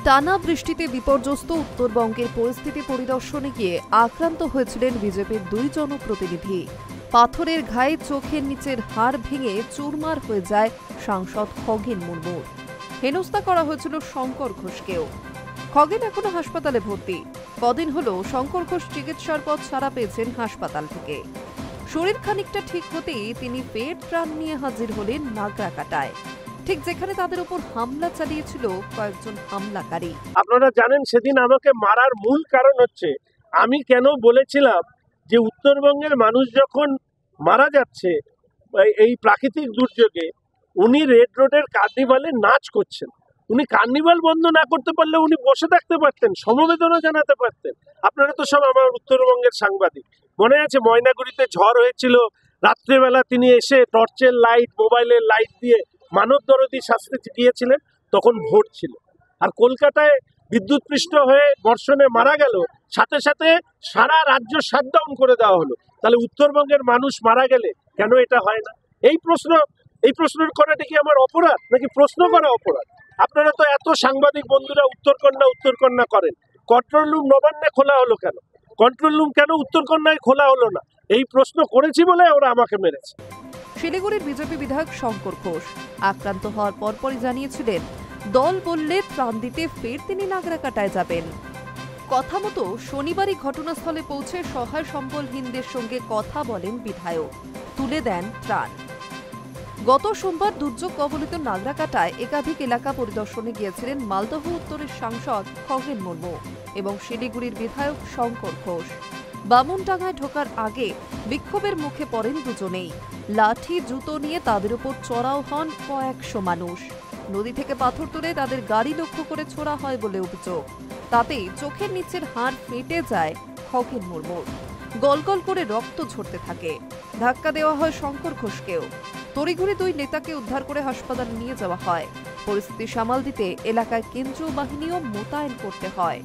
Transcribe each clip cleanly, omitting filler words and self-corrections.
টানা বৃষ্টিতে বিপর্যস্ত উত্তরবঙ্গের পরিস্থিতি পরিদর্শনে গিয়ে আক্রান্ত হয়েছিলেন বিজেপির দুই জনপ্রতিনিধি। পাথরের ঘায়ে চোখের নিচের হাড় ভেঙে চুরমার হয়ে যায় সাংসদ খগেন মুর্মুর। হেনস্থা করা হয়েছিল শঙ্কর ঘোষকেও। খগেন এখনো হাসপাতালে ভর্তি। কদিন হলো শঙ্কর ঘোষ চিকিৎসার পর ছাড়া পেয়েছেন হাসপাতাল থেকে। শরীর খানিকটা ঠিক হতেই তিনি ফের ত্রাণ নিয়ে হাজির হলেন নাগরাকাটায়, ঠিক যেখানে তাদের উপর হামলা চালিয়েছিল কয়েকজন হামলাকারী। আপনারা জানেন সেদিন আমাকে মারার মূল কারণ হচ্ছে আমি কেন বলেছিলাম যে উত্তরবঙ্গের মানুষ যখন মারা যাচ্ছে এই প্রাকৃতিক দুর্যোগে, উনি রেড রোডের কার্নিভালে নাচ করছেন। উনি কার্নিভাল বন্ধ না করতে পারলে উনি বসে থাকতে পারতেন, সমবেদনা জানাতে পারতেন। আপনারা তো সব আমার উত্তরবঙ্গের সাংবাদিক, মনে আছে ময়নাগুড়িতে ঝড় হয়েছিল, রাত্রেবেলা তিনি এসে টর্চের লাইট, মোবাইলের লাইট দিয়ে মানব দরদি শাস্তি গিয়েছিলেন, তখন ভোট ছিল। আর কলকাতায় বিদ্যুৎপৃষ্ট হয়ে বর্ষণে মারা গেল, সাথে সাথে সারা রাজ্য শাটডাউন করে দেওয়া হলো। তাহলে উত্তরবঙ্গের মানুষ মারা গেলে কেন এটা হয় না? এই প্রশ্ন করাটা কি আমার অপরাধ, নাকি প্রশ্ন করা অপরাধ? আপনারা তো এত সাংবাদিক বন্ধুরা উত্তরকন্যা করেন, কন্ট্রোল রুম নবান্নে খোলা হলো কেন? কন্ট্রোল রুম কেন উত্তরকন্যায় খোলা হলো না? এই প্রশ্ন করেছি বলে ওরা আমাকে মেরেছে। শিলিগুড়ির বিজেপি বিধায়ক শঙ্কর ঘোষ আক্রান্ত হওয়ার পরপরই জানিয়েছিলেন দল বললে ত্রাণ দিতে ফের তিনি নাগরাকাটায় যাবেন। কথা মতো শনিবারই ঘটনাস্থলে পৌঁছে সহায় সম্বলহীনদের সঙ্গে কথা বলেন বিধায়ক, তুলে দেন ত্রাণ। গত সোমবার দুর্যোগ কবলিত নাগরাকাটায় একাধিক এলাকা পরিদর্শনে গিয়েছিলেন মালদহ উত্তরের সাংসদ খগেন মুর্মু এবং শিলিগুড়ির বিধায়ক শঙ্কর ঘোষ। বামুনডাঙ্গায় ঢোকার আগে বিক্ষোভের মুখে পড়েন দুজনেই। লাঠি জুতো নিয়ে তাদের উপর চড়াও হন কয়েকশো মানুষ। নদী থেকে পাথর তুলে তাদের গাড়ি লক্ষ্য করে ছোড়া হয় বলে অভিযোগ। তাতে চোখের নিচের হাড় ফেটে যায় খগেন মুর্মুর। গলগল করে রক্ত ঝরতে থাকে। ধাক্কা দেওয়া হয় শঙ্কর ঘোষকেও। তড়িঘড়ি দুই নেতাকে উদ্ধার করে হাসপাতালে নিয়ে যাওয়া হয়। পরিস্থিতি সামাল দিতে এলাকায় কেন্দ্রীয় বাহিনীও মোতায়েন করতে হয়।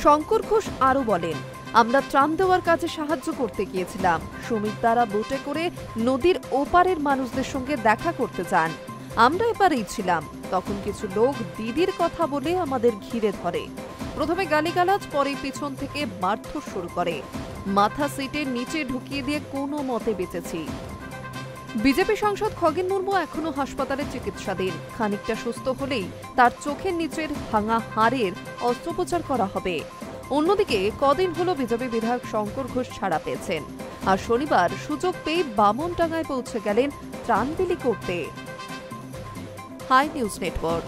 শঙ্কর ঘোষ আরও বলেন, আমরা ত্রাণ দেওয়ার কাজে সাহায্য করতে গিয়েছিলাম। শ্রমিক দ্বারা বোটে করে নদীর ওপারের মানুষদের সঙ্গে দেখা করতে চান। আমরা এপারেই ছিলাম, তখন কিছু লোক দিদির কথা বলে আমাদের ঘিরে ধরে। প্রথমে গালিগালাজ, পরে পিছন থেকে মারধর শুরু করে। মাথা সিটের নিচে ঢুকিয়ে দিয়ে কোনো মতে বেঁচেছি। বিজেপি সাংসদ খগেন মুর্মু এখনো হাসপাতালে চিকিৎসাধীন। খানিকটা সুস্থ হলেই তার চোখের নিচের ভাঙা হাড়ের অস্ত্রোপচার করা হবে। অন্যদিকে কদিন হলো বিজেপি বিধায়ক শঙ্কর ঘোষ ছাড়া পেয়েছেন, আর শনিবার সুযোগ পেয়ে বামনডাঙ্গায় পৌঁছে গেলেন ত্রাণ বিলি করতে। Hi news network.